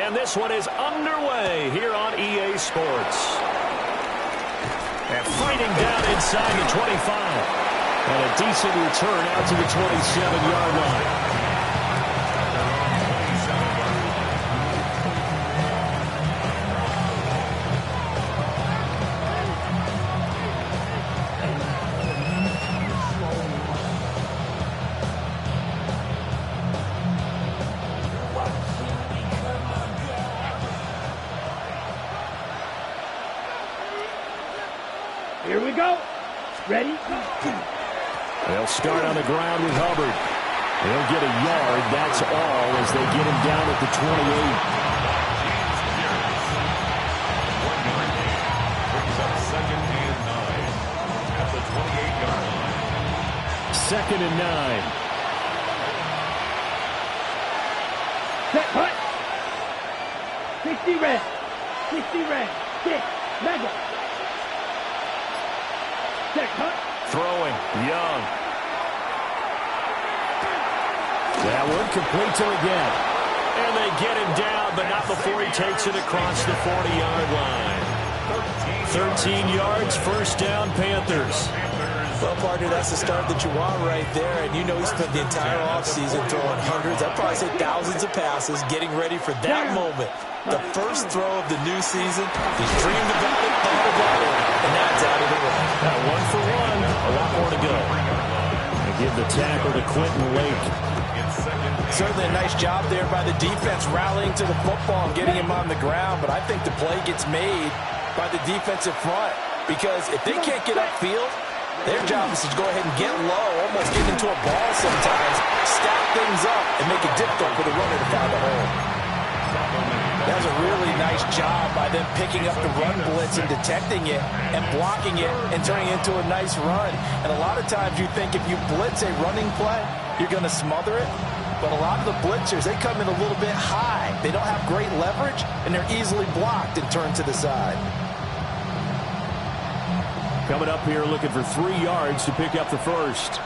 And this one is underway here on EA Sports. And fighting down inside the 25. And a decent return out to the 27-yard line. Here we go. Ready? They'll start on the ground with Hubbard. He'll get a yard, that's all, as they get him down at the 28. Second and 9. Set, punt. 60 red. 60 red. 6. Mega. Set, punt. Throwing, Young. That one complete to again. And they get him down, but not before he takes it across the 40-yard line. 13 yards, first down, Panthers. Well, partner, that's the start that you want right there. And you know he spent the entire offseason throwing hundreds, I'd probably say thousands of passes, getting ready for that moment. The first throw of the new season. He's dreamed about it, thought about it, and that's out of the way. Now 1 for 1, a lot more to go. They give the tackle to Quentin Lake. Certainly a nice job there by the defense rallying to the football and getting him on the ground. But I think the play gets made by the defensive front. Because if they can't get upfield, their job is to go ahead and get low, almost get into a ball sometimes, stack things up, and make it difficult for the runner to find a hole. That was a really nice job by them picking up the run blitz and detecting it and blocking it and turning it into a nice run. And a lot of times you think if you blitz a running play, you're going to smother it. But a lot of the blitzers, they come in a little bit high. They don't have great leverage, and they're easily blocked and turned to the side. Coming up here looking for 3 yards to pick up the first.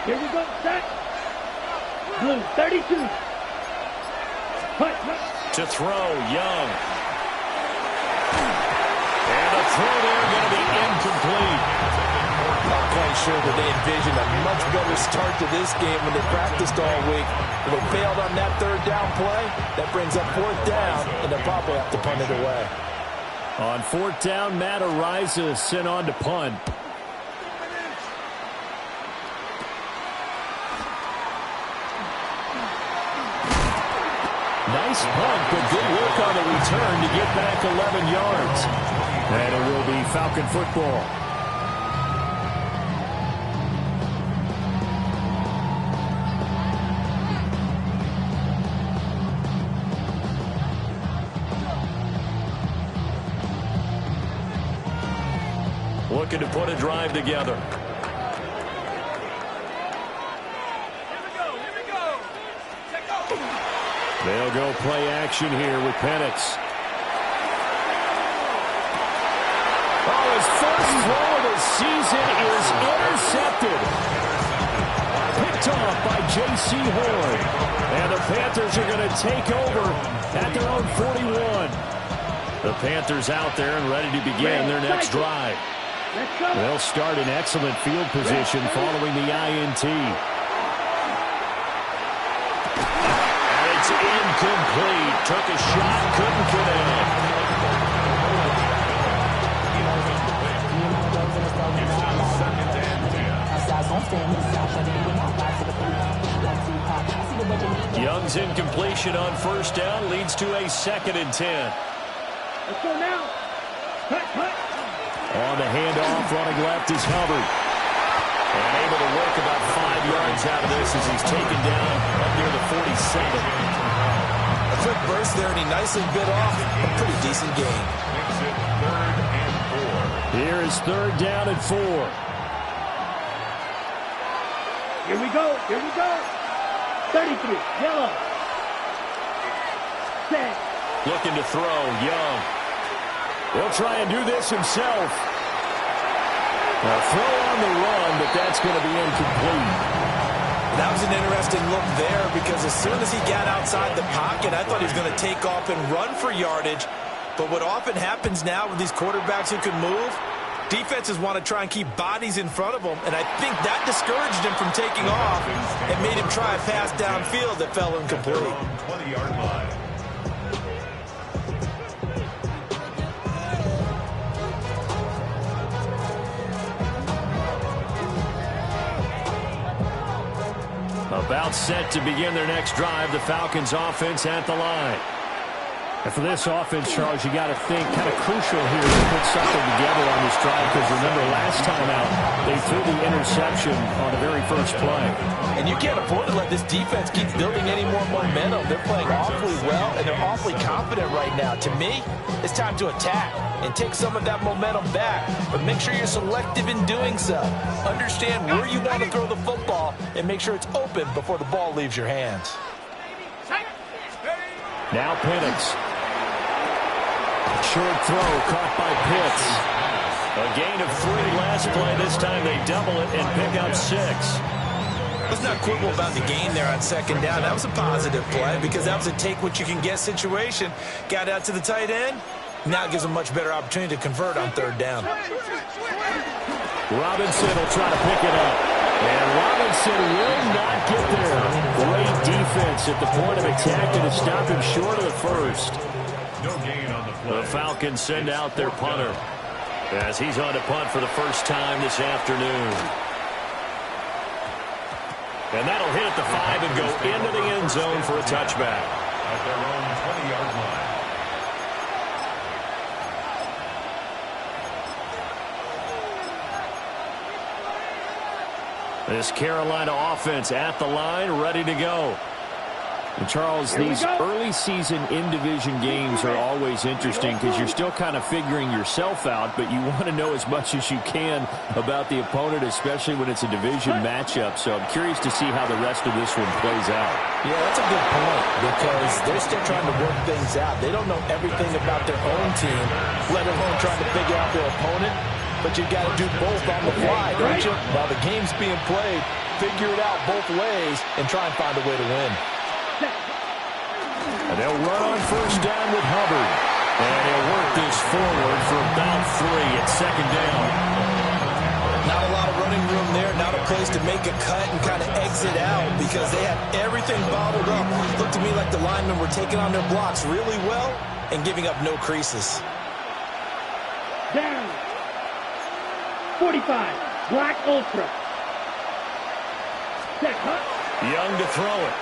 Here we go. Set. Blue, 32. Punt. To throw, Young. And the throw there going to be incomplete. Not quite sure that they envisioned a much better start to this game when they practiced all week. If they failed on that third down play, that brings up fourth down, and they'll probably have to punt it away. On fourth down, Matt Ariza sent on to punt. Nice punt, but good work on the return to get back 11 yards. And it will be Falcon football. Looking to put a drive together. They'll go play action here with Penix. Oh, his first throw of the season is intercepted. Picked off by J.C. Horn. And the Panthers are going to take over at their own 41. The Panthers out there and ready to begin their next drive. They'll start in excellent field position following the INT. And it's incomplete. Took a shot, couldn't connect. Young's incompletion on first down leads to a 2nd and 10. Let's go now. Punt. On the handoff, running left is Hubbard. And able to work about 5 yards out of this as he's taken down up near the 47. A quick burst there, and he nicely bit off a pretty decent gain. Here is 3rd down and 4. Here we go. 33, yellow. Set. Looking to throw, Young. He'll try and do this himself. A throw on the run, but that's going to be incomplete. That was an interesting look there because as soon as he got outside the pocket, I thought he was going to take off and run for yardage. But what often happens now with these quarterbacks who can move, defenses want to try and keep bodies in front of them, and I think that discouraged him from taking off and made him try a pass downfield that fell incomplete. 20-yard line. About set to begin their next drive, the Falcons offense at the line. And for this offense, Charles, you got to think kind of crucial here to put something together on this drive because remember last time out, they threw the interception on the very first play. And you can't afford to let this defense keep building any more momentum. They're playing awfully well, and they're awfully confident right now. To me, it's time to attack and take some of that momentum back. But make sure you're selective in doing so. Understand where you want to throw the football and make sure it's open before the ball leaves your hands. Now Penix. Short throw caught by Pitts. A gain of 3 last play. This time they double it and pick up 6. Let's not quibble about the gain there on second down. That was a positive play because that was a take-what-you-can-get situation. Got out to the tight end. Now it gives them a much better opportunity to convert on third down. Robinson will try to pick it up. And Robinson will not get there. Great defense at the point of attack to stop him short of the first. No gain on the play. The Falcons send out their punter as he's on to punt for the first time this afternoon. And that'll hit at the 5 and go into the end zone for a touchback. At their own 20-yard line. This Carolina offense at the line, ready to go. And Charles, these early season in-division games are always interesting because you're still kind of figuring yourself out, but you want to know as much as you can about the opponent, especially when it's a division matchup. So I'm curious to see how the rest of this one plays out. Yeah, that's a good point because they're still trying to work things out. They don't know everything about their own team, let alone trying to figure out their opponent. But you've got to do both on the fly, don't you? While the game's being played, figure it out both ways and try and find a way to win. And they'll run on first down with Hubbard. And he'll work this forward for about 3 at second down. Not a lot of running room there, not a place to make a cut and kind of exit out because they had everything bottled up. Looked to me like the linemen were taking on their blocks really well and giving up no creases. Down. 45. Black Ultra. Set cut. Young to throw it.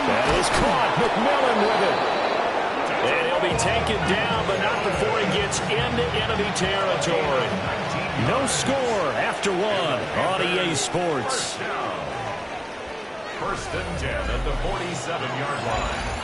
That is caught. McMillan with it. And he'll be taken down, but not before he gets into enemy territory. No score after 1 on EA Sports. First and 10 at the 47-yard line.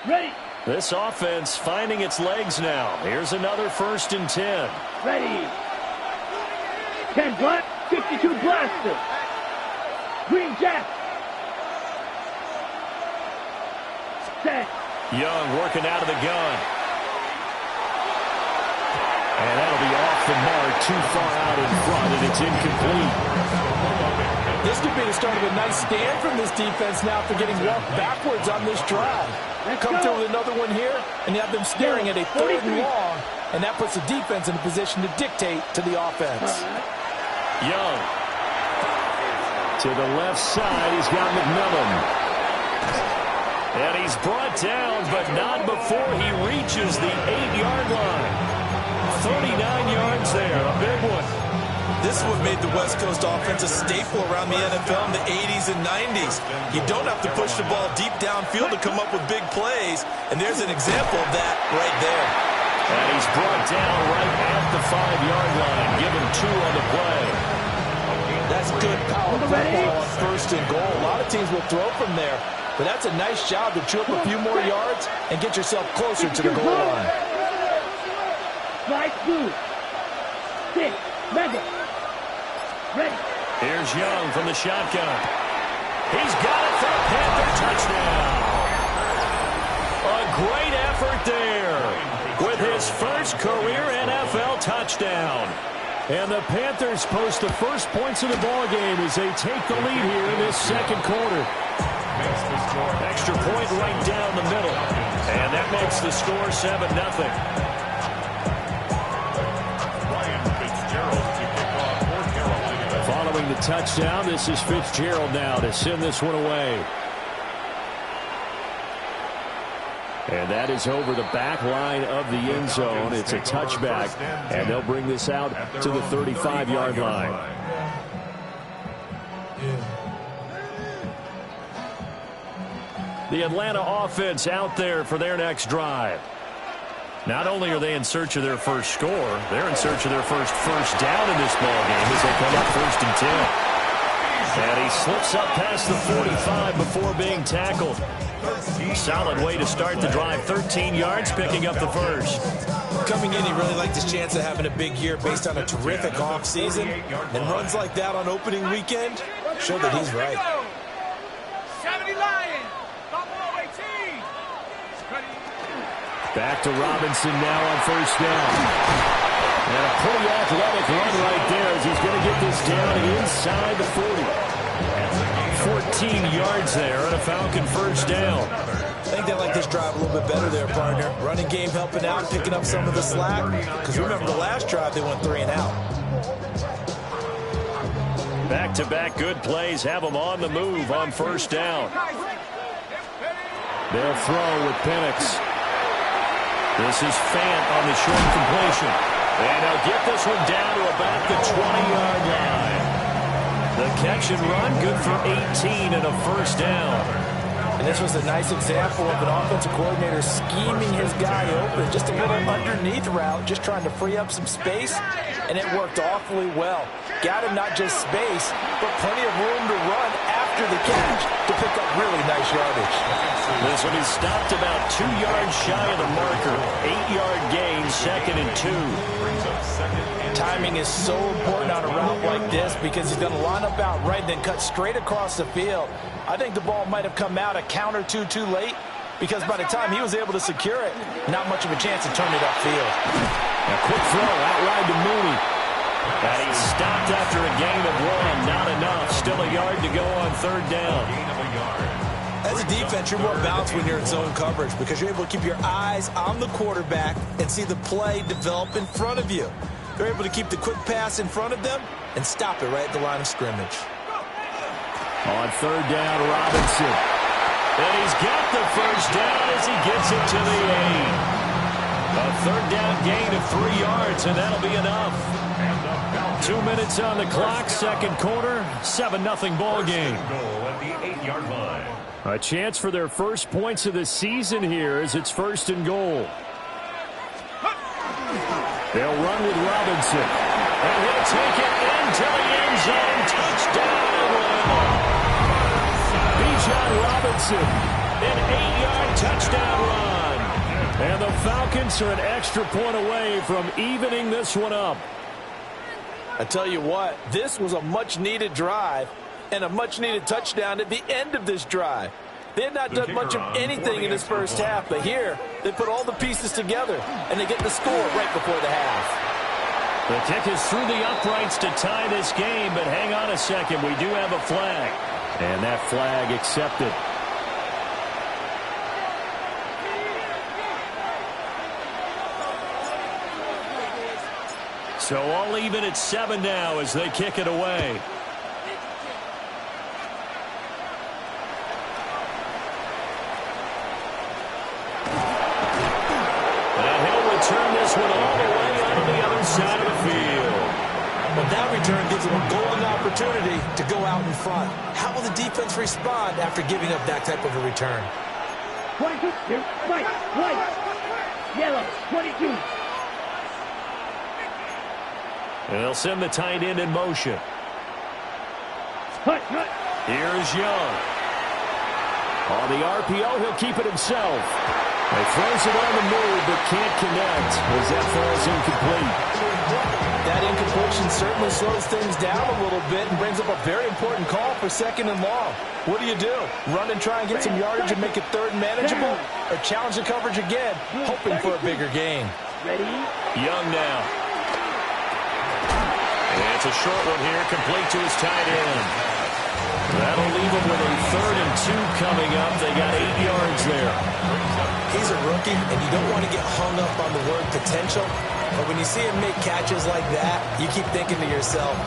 Ready. This offense finding its legs now. Here's another first and 10. Ready. 10 black, 52 blaster. Green jack. Set. Young working out of the gun. And that'll be off the mark, too far out in front, and it's incomplete. This could be the start of a nice stand from this defense now for getting walked backwards on this drive. Come through with another one here, and you have them staring at a 3rd and long, and that puts the defense in a position to dictate to the offense. Young. To the left side, he's got McMillan. And he's brought down, but not before he reaches the 8-yard line. 39 yards there, a big one. This is what made the West Coast offense a staple around the NFL in the 80s and 90s. You don't have to push the ball deep downfield to come up with big plays, and there's an example of that right there. And he's brought down right at the 5-yard line. Give him 2 on the play. That's good power football on first and goal. A lot of teams will throw from there, but that's a nice job to chew up a few more yards and get yourself closer to the goal line. Slice blue. 6. Mega. Ready. Here's Young from the shotgun. He's got it for a Panther touchdown. A great effort there with his first career NFL touchdown. And the Panthers post the first points of the ballgame as they take the lead here in this second quarter. Extra point right down the middle. And that makes the score 7-0. Following the touchdown, this is Fitzgerald now to send this one away. And that is over the back line of the end zone. It's a touchback, and they'll bring this out to the 35-yard line. The Atlanta offense out there for their next drive. Not only are they in search of their first score, they're in search of their first down in this ballgame as they come up 1st and 10. And he slips up past the 45 before being tackled. Solid way to start the drive. 13 yards, picking up the first. Coming in, he really liked his chance of having a big year based on a terrific offseason. And runs like that on opening weekend show that he's right. 70 Lions. Back to Robinson now on first down. And a pretty athletic run right there as he's going to get this down inside the 40. 14 yards there on a Falcon first down. I think they like this drive a little bit better there, partner. Running game helping out, picking up some of the slack. Because remember, the last drive they went 3 and out. Back-to-back good plays have them on the move on first down. They'll throw with Penix. This is Fant on the short completion. And they'll get this one down to about the 20-yard line. The catch and run good for 18 and a first down. And this was a nice example of an offensive coordinator scheming his guy open. Just a little underneath route, just trying to free up some space. And it worked awfully well. Got him not just space, but plenty of room to run after the catch to pick up really nice yardage. This one is stopped about 2 yards shy of the marker. 8-yard gain, 2nd and 2. Timing is so important on a route like this because he's going to line up out right and then cut straight across the field. I think the ball might have come out a count or two too late because by the time he was able to secure it, not much of a chance to turn it upfield. A quick throw out wide to Mooney. And he's stopped after a gain of 1. Not enough. Still a yard to go on third down. As a defense, you're more balanced when you're in zone coverage because you're able to keep your eyes on the quarterback and see the play develop in front of you. They're able to keep the quick pass in front of them and stop it right at the line of scrimmage. On third down, Robinson. And he's got the first down as he gets it to the 8. A third down gain of 3 yards, and that'll be enough. 2 minutes on the clock, second quarter, 7-0 ball game. A chance for their first points of the season here as it's 1st and goal. They'll run with Robinson. And he'll take it into the end zone. Touchdown. Bijan Robinson, an 8-yard touchdown run. And the Falcons are an extra point away from evening this one up. I tell you what, this was a much-needed drive and a much-needed touchdown at the end of this drive. They had not done much of anything in this first half, but here they put all the pieces together, and they get the score right before the half. The kick is through the uprights to tie this game, but hang on a second. We do have a flag, and that flag accepted. So all even at 7 now as they kick it away. And he'll return this one all the way out on the other side of the field. But that return gives them a golden opportunity to go out in front. How will the defense respond after giving up that type of a return? 22, here, white, yellow, 22. And they'll send the tight end in motion. Hut. Here's Young. On the RPO, he'll keep it himself. He throws it on the move, but can't connect as that falls incomplete. That incompletion certainly slows things down a little bit and brings up a very important call for 2nd and long. What do? Run and try and get some yardage and make it 3rd and manageable? Or challenge the coverage again, hoping for a bigger gain? Ready? Young now. And it's a short one here, complete to his tight end. That'll leave him with a 3rd and 2 coming up. They got 8 yards there. He's a rookie, and you don't want to get hung up on the word potential. But when you see him make catches like that, you keep thinking to yourself,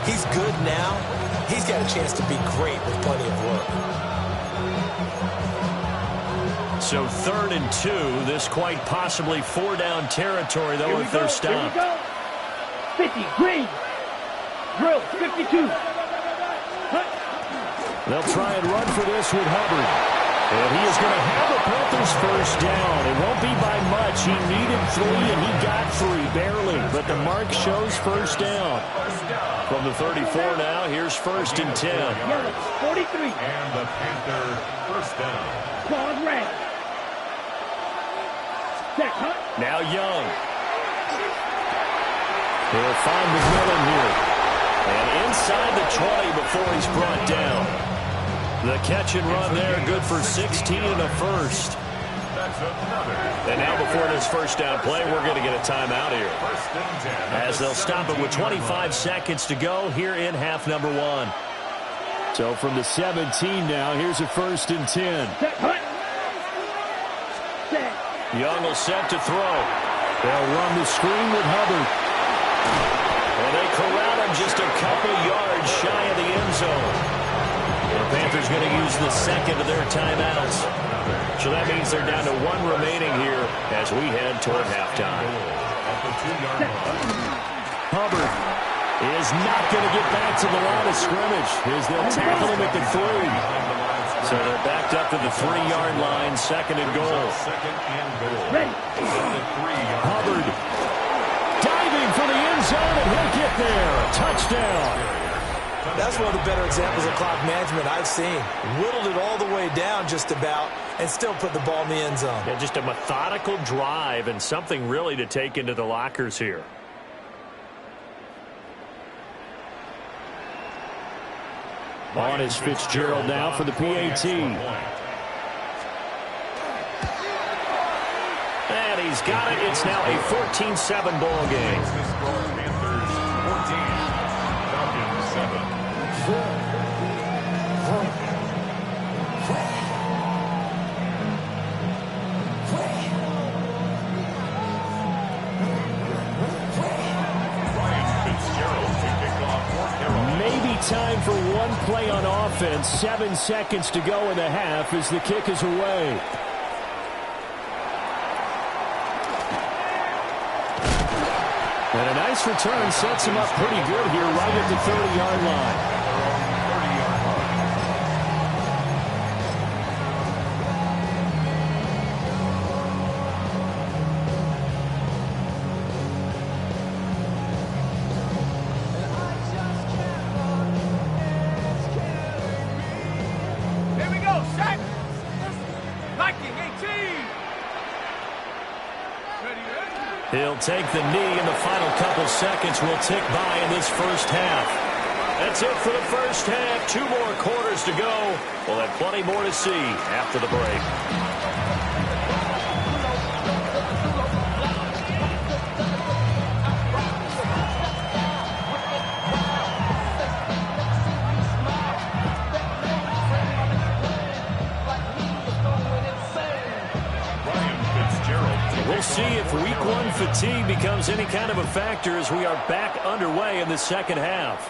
he's good now. He's got a chance to be great with plenty of work. So 3rd and 2. This quite possibly 4-down territory, though, if they're stopped. 50, green. Drill, 52. They'll try and run for this with Hubbard. And he is going to have the Panthers first down. It won't be by much. He needed 3, and he got 3, barely. But the mark shows first down. From the 34 now, here's 1st and 10. 43. And the Panther first down. Claws red. Set, huh? Now Young. He'll find McMillan here. And inside the 20 before he's brought down. The catch and run there, good for 16 and a first. And now before this first down play, we're going to get a timeout here. As they'll stop it with 25 seconds to go here in half number 1. So from the 17 now, here's a 1st and 10. Young will set to throw. They'll run the screen with Hubbard. And they corral him just a couple yards shy of the end zone. The Panthers going to use the 2nd of their timeouts. So that means they're down to 1 remaining here as we head toward halftime. Hubbard is not going to get back to the line of scrimmage as they'll tackle him at the 3. So they're backed up to the 3-yard line, 2nd and goal. Hubbard diving for the end zone, and he'll get there. Touchdown. That's one of the better examples of clock management I've seen. Whittled it all the way down just about and still put the ball in the end zone. Yeah, just a methodical drive and something really to take into the lockers here. On is Fitzgerald now for the PAT. And he's got it. It's now a 14-7 ball game. Panthers 14, Falcons 7. Maybe time for one play on offense. 7 seconds to go in the half as the kick is away. And a nice return sets him up pretty good here right at the 30-yard line. Here we go, set. Viking 18. He'll take the knee, and the final couple seconds will tick by in this first half. That's it for the first half. 2 more quarters to go. We'll have plenty more to see after the break. We'll see if week 1 fatigue becomes any kind of a factor as we are back underway in the second half.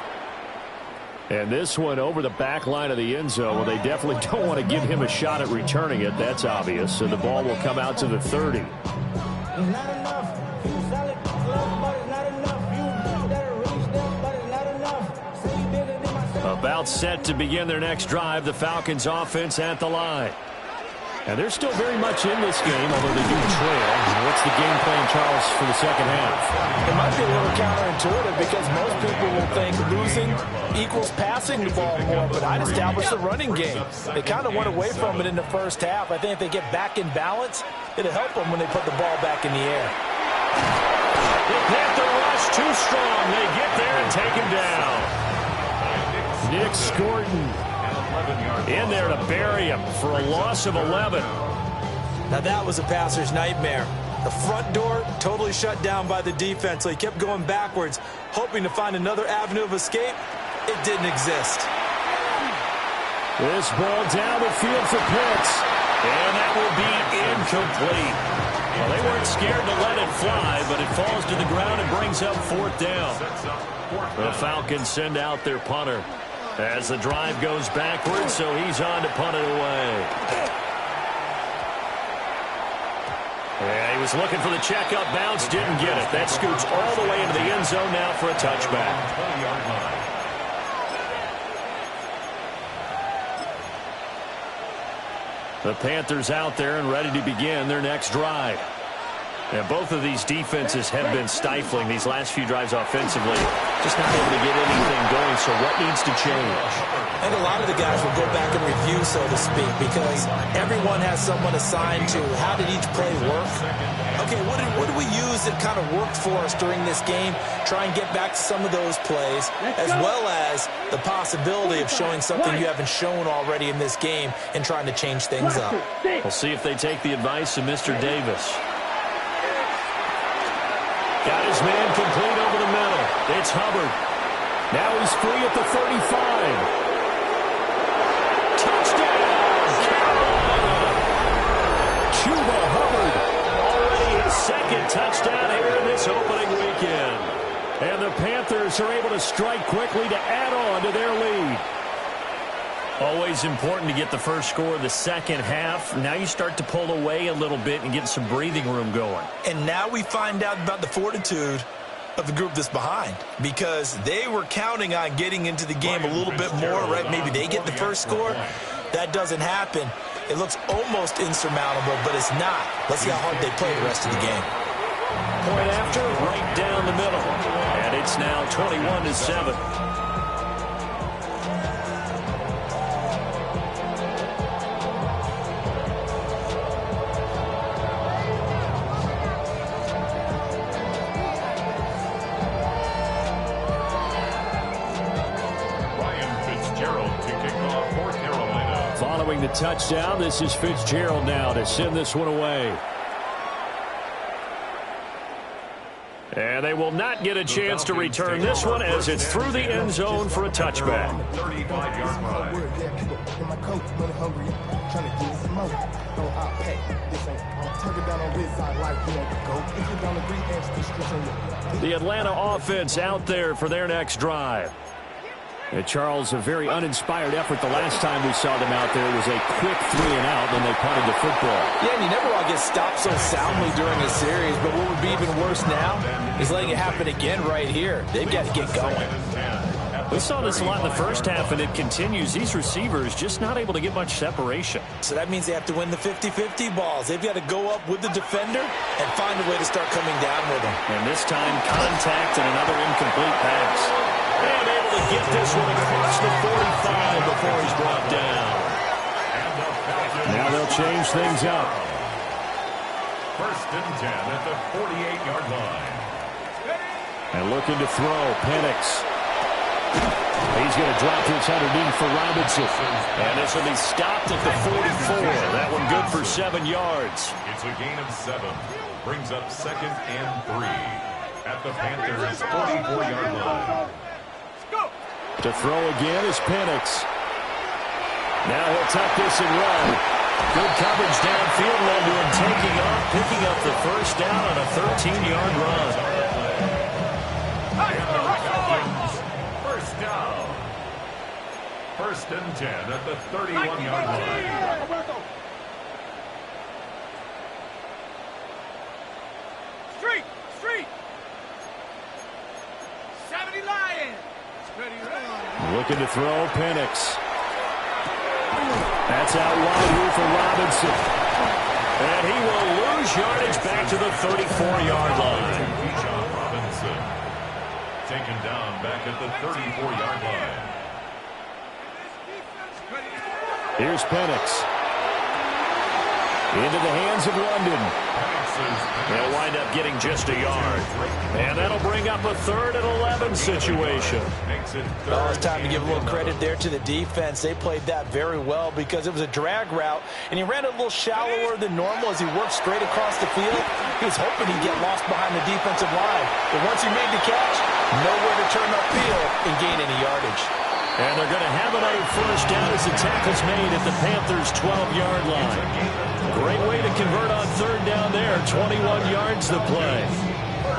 And this one over the back line of the end zone. Well, they definitely don't want to give him a shot at returning it. That's obvious. So the ball will come out to the 30. About set to begin their next drive, the Falcons offense at the line. And they're still very much in this game, although they do trail. What's the game plan, Charles, for the second half? It might be a little counterintuitive because most people will think losing equals passing the ball more, but I'd establish the running game. They kind of went away from it in the first half. I think if they get back in balance, it'll help them when they put the ball back in the air. The Panther rush too strong. They get there and take him down. Nick Scorton in there to bury him for a loss of 11. Now that was a passer's nightmare. The front door totally shut down by the defense, so he kept going backwards, hoping to find another avenue of escape. It didn't exist. This ball down the field for Pitts, and that will be incomplete. Well, they weren't scared to let it fly, but it falls to the ground and brings up 4th down. The Falcons send out their punter as the drive goes backwards, so he's on to punt it away. Yeah, he was looking for the checkup bounce, didn't get it. That scoots all the way into the end zone now for a touchback. The Panthers out there and ready to begin their next drive. And both of these defenses have been stifling these last few drives offensively. Just not able to get anything going, so what needs to change? And a lot of the guys will go back and review, so to speak, because everyone has someone assigned to how did each play work. Okay, what did we use that kind of worked for us during this game? Try and get back to some of those plays, as well as the possibility of showing something you haven't shown already in this game and trying to change things up. We'll see if they take the advice of Mr. Davis. Got his man complete over the middle. It's Hubbard. Now he's free at the 35. Touchdown, Carolina! Chuba Hubbard. Already his 2nd touchdown here in this opening weekend. And the Panthers are able to strike quickly to add on to their lead. Always important to get the first score of the second half. Now you start to pull away a little bit and get some breathing room going. And now we find out about the fortitude of the group that's behind, because they were counting on getting into the game a little bit more, right? Maybe they get the first score. That doesn't happen. It looks almost insurmountable, but it's not. Let's see how hard they play the rest of the game. Point after, right down the middle. And it's now 21-7. Following the touchdown, this is Fitzgerald now to send this one away. And they will not get a chance to return this one as it's through the end zone for a touchback. 35-yard line. The Atlanta offense out there for their next drive. And Charles, a very uninspired effort the last time we saw them out there. It was a quick 3-and-out, then they punted the football. Yeah, and you never want to get stopped so soundly during a series, but what would be even worse now is letting it happen again right here. They've got to get going. We saw this a lot in the first half, and it continues. These receivers just not able to get much separation. So that means they have to win the 50-50 balls. They've got to go up with the defender and find a way to start coming down with them. And this time, contact and another incomplete pass. And able to get this one across the 45 before he's brought down. Now they'll change things up. 1st and 10 at the 48-yard line. And looking to throw, Penix. He's going to drop this underneath for Robinson. And this will be stopped at the 44. That one good for 7 yards. It's a gain of 7. Brings up 2nd and 3 at the Panthers' 44-yard line. To throw again is Penix. Now he'll tuck this and run. Good coverage downfield, led to him taking off, picking up the first down on a 13-yard run. First down. 1st and 10 at the 31-yard line. Street. 70 Lions. Looking to throw, Penix. That's out wide here for Robinson. And he will lose yardage back to the 34-yard line. Robinson taken down back at the 34-yard line. Here's Penix. Into the hands of London. They'll wind up getting just a yard. And that'll bring bring up a 3rd and 11 situation. Well, it's time to give a little credit there to the defense. They played that very well because it was a drag route, and he ran a little shallower than normal as he worked straight across the field. He was hoping he'd get lost behind the defensive line. But once he made the catch, nowhere to turn upfield and gain any yardage. And they're going to have another 1st down as the tackle's made at the Panthers' 12-yard line. Great way to convert on 3rd down there. 21 yards to play.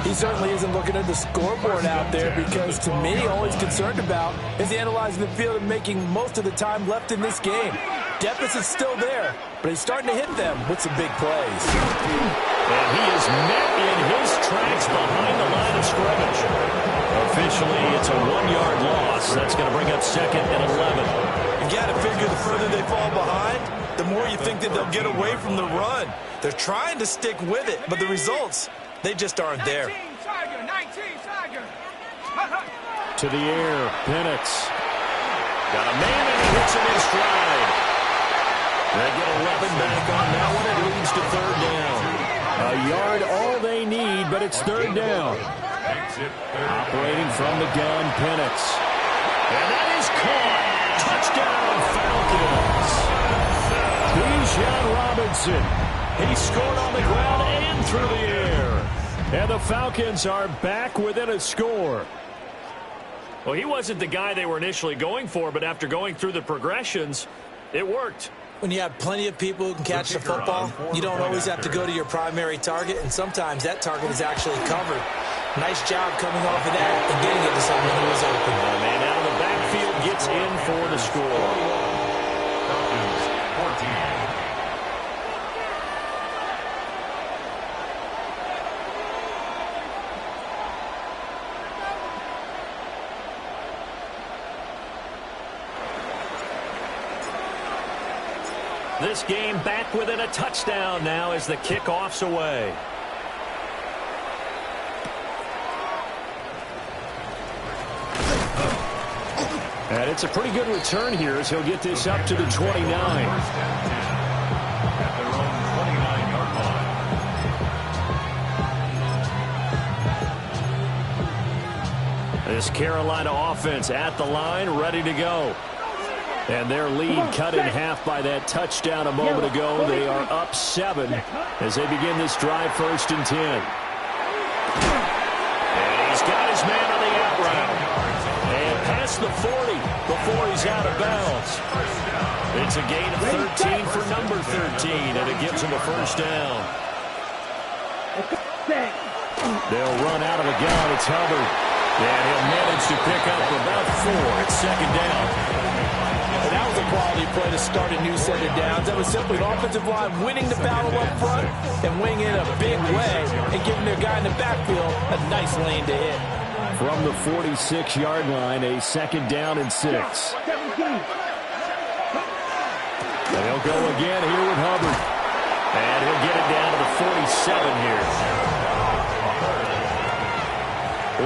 He certainly isn't looking at the scoreboard out there because, to me, all he's concerned about is analyzing the field and making most of the time left in this game. Deficit's still there, but he's starting to hit them with some big plays. And he is met in his tracks behind the line of scrimmage. Officially, it's a 1-yard loss. That's going to bring up 2nd and 11. You got to figure the further they fall behind, the more you think that they'll get away from the run. They're trying to stick with it, but the results, they just aren't there. 19, Tiger. To the air, Penix. Got a man and he hits him in stride. They get 11 back on that one. It leads to 3rd down. A yard all they need, but it's 3rd down. Operating from the gun, Penix. And that is caught. Touchdown, Falcons. Bijan Robinson. He scored on the ground and through the air. And the Falcons are back within a score. Well, he wasn't the guy they were initially going for, but after going through the progressions, it worked. When you have plenty of people who can catch the football, you don't always have to go to your primary target, and sometimes that target is actually covered. Nice job coming off of that and getting it to someone who was open. The man out of the backfield gets in for the score. Falcons 14. This game back within a touchdown now as the kickoff's away. And it's a pretty good return here as he'll get this up to the 29. At their own 29-yard line. This Carolina offense at the line, ready to go. And their lead cut in half by that touchdown a moment ago. They are up 7 as they begin this drive, 1st and 10. And he's got his man on the out route. And past the 40 before he's out of bounds. It's a gain of 13 for number 13, and it gives him a 1st down. They'll run out of the gun. It's Hubbard. And he'll manage to pick up about 4 at 2nd down. And that was a quality play to start a new set of downs. That was simply an offensive line winning the battle up front and winning in a big way and giving their guy in the backfield a nice lane to hit. From the 46-yard line, a 2nd down and 6. And he'll go again here with Hubbard. And he'll get it down to the 47 here.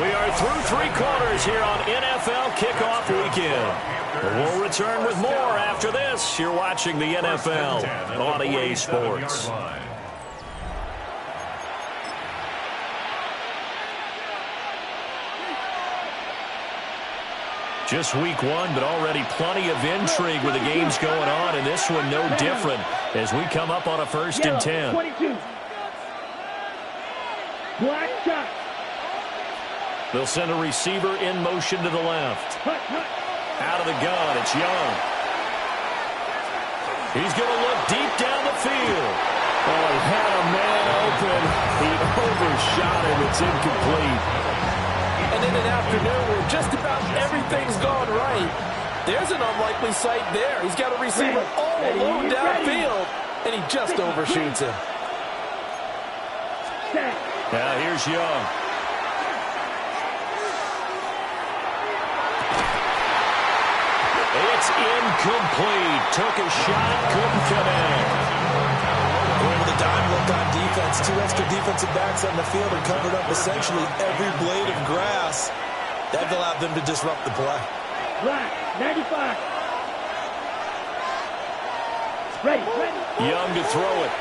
We are through 3 quarters here on NFL Kickoff Weekend. We'll return with more after this. You're watching the NFL on EA Sports. Just week 1, but already plenty of intrigue with the games going on, and this one no different as we come up on a 1st and 10. 22. Black shot. They'll send a receiver in motion to the left. Out of the gun, it's Young. He's going to look deep down the field. Oh, he had a man open. He overshot him. It's incomplete. And in an afternoon where just about everything's gone right, there's an unlikely sight there. He's got a receiver all alone downfield, and he just overshoots him. Now here's Young. It's incomplete. Took a shot, couldn't connect. With a dime look on defense, 2 extra defensive backs on the field and covered up essentially every blade of grass. That allowed them to disrupt the play. Black, 95. Ready. Young to throw it.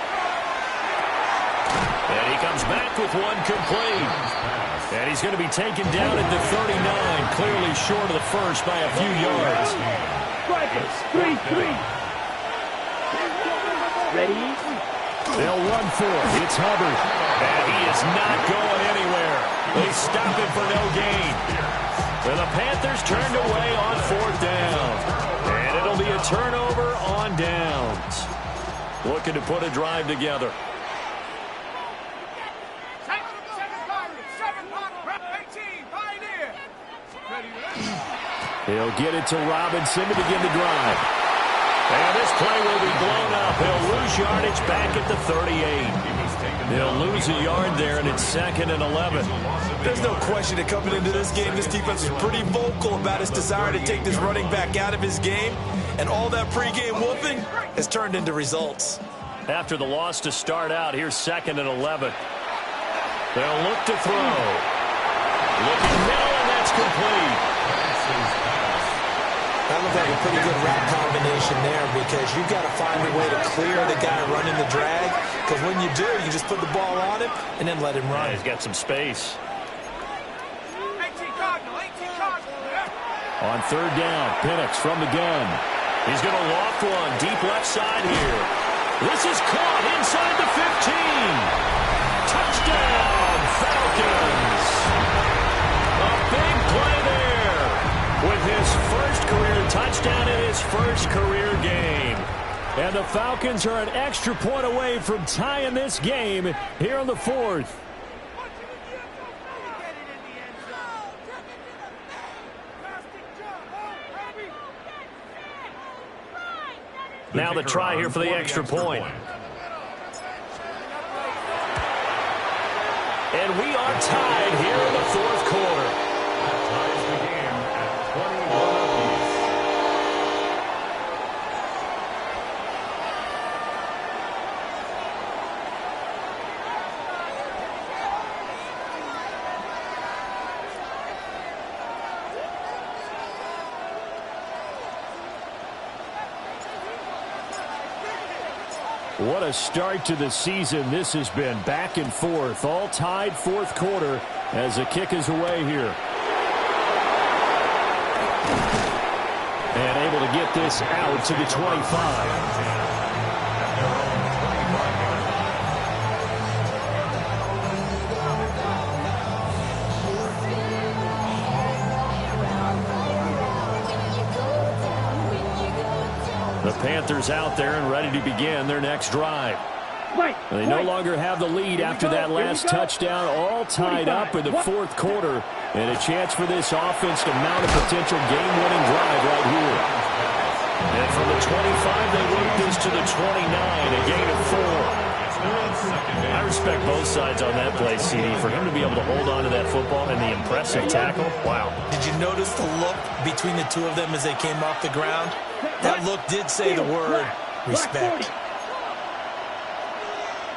And he comes back with one complete. And he's going to be taken down at the 39, clearly short of the first by a few yards. 3-3. Ready? They'll run for it. It's Hubbard. And he is not going anywhere. They stop him for no gain. And the Panthers turned away on 4th down. And it'll be a turnover on downs. Looking to put a drive together. He'll get it to Robinson to begin the drive. And this play will be blown up. He'll lose yardage back at the 38. They'll lose a yard there, and it's 2nd and 11. There's no question that coming into this game, this defense is pretty vocal about its desire to take this running back out of his game. And all that pregame whooping has turned into results. After the loss to start out, here's 2nd and 11. They'll look to throw. Looking middle, and that's complete. That looked like a pretty good route combination there because you've got to find a way to clear the guy running the drag. Because when you do, you just put the ball on him and then let him run. Yeah, he's got some space. 18 Cardinal. On 3rd down, Penix from the gun. He's going to loft one deep left side here. This is caught inside the 15. Touchdown, Falcons. A big play there with his first career touchdown in his first career game. And the Falcons are an extra point away from tying this game here in the 4th. Now the try here for the extra point. And we are tied here in the 4th quarter. That ties the game at 21 apiece. What a start to the season this has been. Back and forth, all tied 4th quarter as the kick is away here. And able to get this out to the 25. The Panthers out there and ready to begin their next drive. They no longer have the lead after that last touchdown, all tied up in the 4th quarter, and a chance for this offense to mount a potential game-winning drive right here. And from the 25, they work this to the 29, a gain of 4. I respect both sides on that play, CD. For him to be able to hold on to that football and the impressive tackle, wow. Did you notice the look between the two of them as they came off the ground? That look did say the word respect.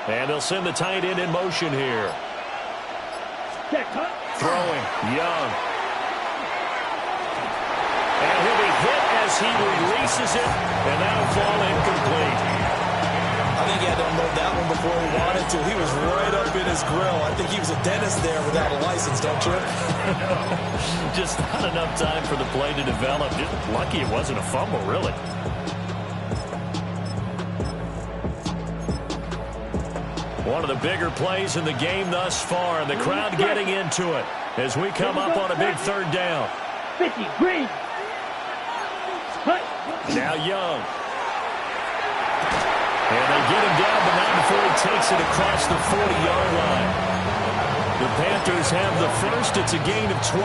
And they'll send the tight end in motion here. Throwing, Young. And he'll be hit as he releases it, and that'll fall incomplete. I think he had to unload that one before he wanted to. He was right up in his grill. I think he was a dentist there without a license, don't you? Just not enough time for the play to develop. Just lucky it wasn't a fumble, really. One of the bigger plays in the game thus far, and the crowd getting into it as we come up on a big 3rd down. 50, green. Now Young. And they get him down, but not before he takes it across the 40-yard line. The Panthers have the first. It's a gain of 12.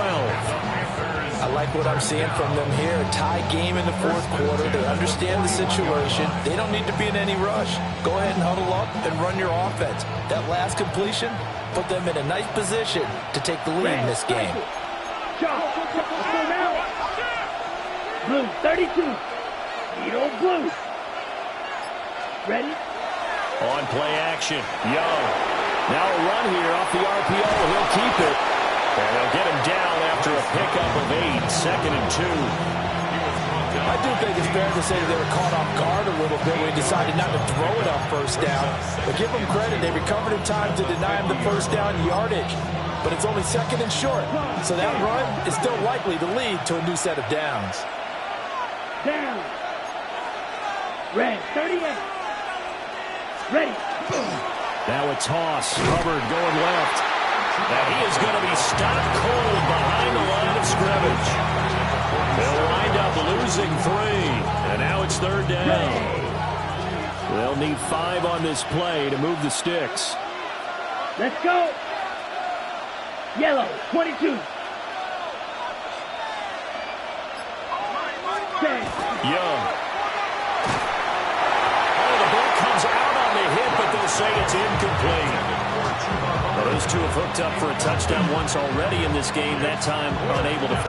I like what I'm seeing from them here. A tie game in the 4th quarter. They understand the situation. They don't need to be in any rush. Go ahead and huddle up and run your offense. That last completion put them in a nice position to take the lead in this game. Blue, 32. Edo Blue. Ready? On play action, Young. Now a run here off the RPO. He'll keep it. And they'll get him down after a pickup of 8. 2nd and 2. I do think it's fair to say that they were caught off guard a little bit when they decided not to throw it on first down. But give them credit. They recovered in time to deny him the first down yardage. But it's only second and short. So that run is still likely to lead to a new set of downs. Down. Red, 38. Ready. Now a toss. Hubbard going left. And he is going to be stopped cold behind the line of scrimmage. They'll wind up losing 3. And now it's third down. They'll need 5 on this play to move the sticks. Let's go. Yellow, 22. Young. Oh, the ball comes out on the hit, but they'll say it's incomplete. Well, those two have hooked up for a touchdown once already in this game, that time unable to.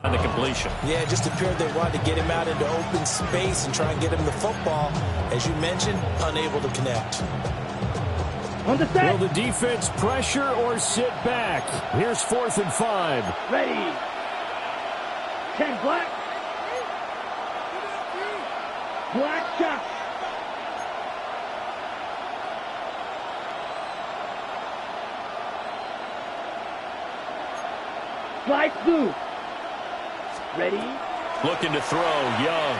On the completion. Yeah, it just appeared they wanted to get him out into open space and try and get him the football. As you mentioned, unable to connect. On the set. Will the defense pressure or sit back? Here's 4th and 5. Ready. 10 black. Black shot. Slide through. Ready? Looking to throw. Young.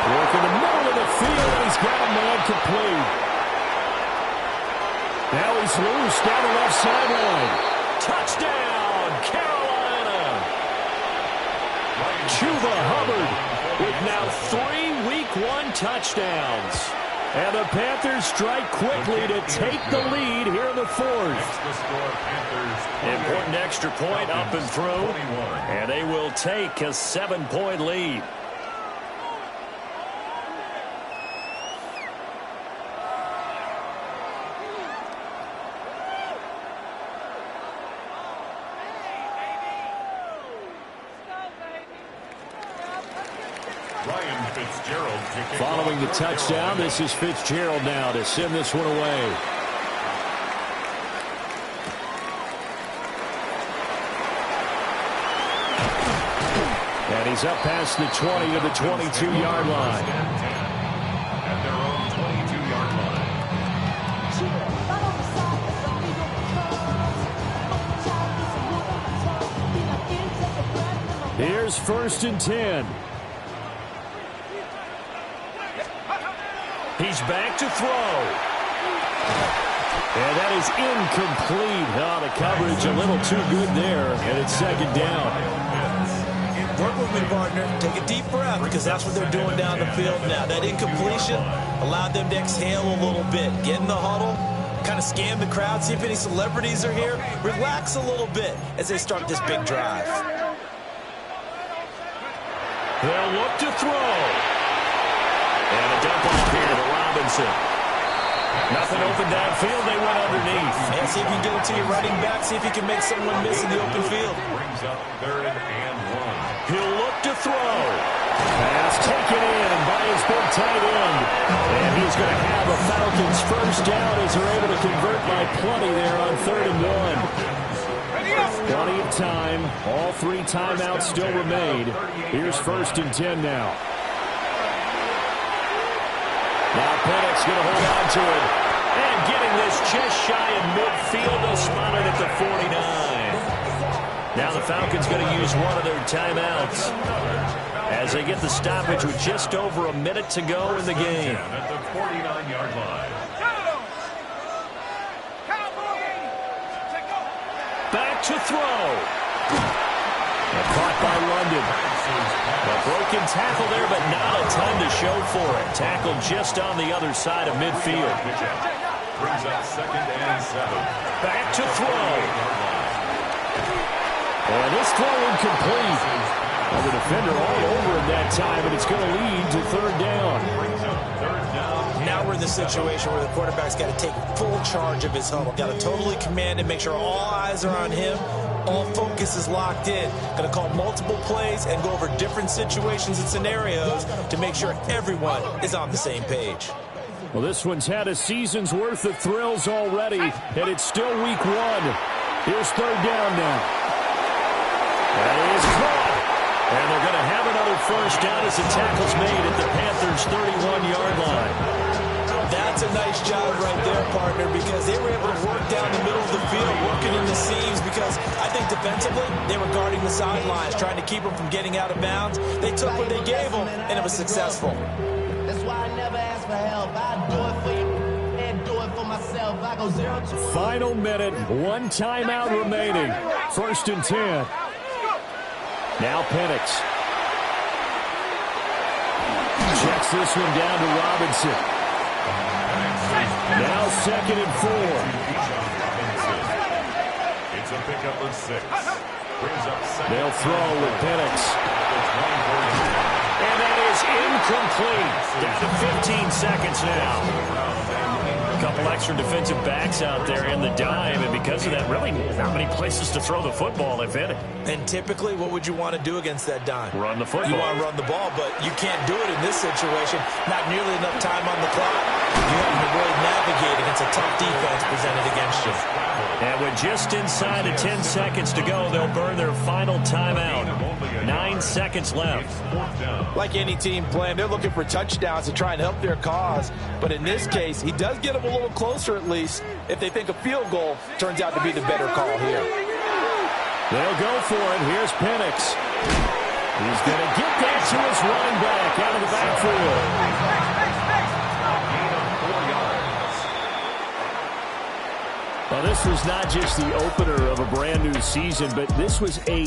Work in the middle of the field, and he's got a man complete. Now he's loose down the left sideline. Touchdown, Carolina. Chuba Hubbard with now 3 Week 1 touchdowns. And the Panthers strike quickly to take the lead here in the 4th. Important extra point up and through. And they will take a 7-point lead. Following the touchdown, this is Fitzgerald now to send this one away. And he's up past the 20 to the 22-yard line. At their own 22-yard line. Here's 1st and 10. He's back to throw. And that is incomplete. Oh, the coverage a little too good there. And it's 2nd down. Work with me, partner. Take a deep breath, because that's what they're doing down the field now. That incompletion allowed them to exhale a little bit. Get in the huddle, kind of scan the crowd, see if any celebrities are here. Relax a little bit as they start this big drive. They'll look to throw. And a dump off here to Robinson. Nothing open downfield. They went underneath. And see if you can get it to your running back. See if you can make someone miss in the open field. Brings up 3rd and 1. He'll look to throw. Pass taken in by his big tight end. And he's going to have a Falcons first down as they're able to convert by plenty there on 3rd and 1. Plenty of time. All 3 timeouts still remain. Here's 1st and 10 now. Now Pennick's going to hold on to it. And getting this just shy of midfield. They'll spot it at the 49. Now the Falcons going to use one of their timeouts as they get the stoppage with just over a minute to go in the game. At the 49-yard line. Back to throw. Caught by London. A broken tackle there, but not a ton to show for it. Tackled just on the other side of midfield. Brings up 2nd and 7. Back to throw. And this throw incomplete. Well, the defender all over him that time, and it's going to lead to 3rd down. Now we're the situation where the quarterback's got to take full charge of his huddle. Got to totally command it, make sure all eyes are on him. All focus is locked in. Going to call multiple plays and go over different situations and scenarios to make sure everyone is on the same page. Well, this one's had a season's worth of thrills already, and it's still week 1. Here's third down now. That is caught. And they're going to have another first down as the tackle's made at the Panthers' 31-yard line. That's a nice job right there, partner, because they were able to work down the middle of the field, working in the seams, because I think defensively they were guarding the sidelines, trying to keep them from getting out of bounds. They took what they gave them, and it was successful. That's why I never ask for help. I do it for you and do it for myself. I go 0 to 1. Final minute, 1 timeout remaining. 1st and 10. Now Penix. Checks this one down to Robinson. Now 2nd and 4. It's a pickup of 6. They'll throw with Penix. And that is incomplete. Down to 15 seconds now. A couple extra defensive backs out there in the dime, and because of that, really not many places to throw the football, if any. And typically, what would you want to do against that dime? Run the football. You want to run the ball, but you can't do it in this situation. Not nearly enough time on the clock. You have to really navigate against a tough defense presented against you. And with just inside of 10 seconds to go, they'll burn their final timeout. 9 seconds left. Like any team playing, they're looking for touchdowns to try and help their cause. But in this case, he does get them a little closer at least if they think a field goal turns out to be the better call here. They'll go for it. Here's Penix. He's going to get that to his running back out of the backfield. Well, this was not just the opener of a brand new season, but this was a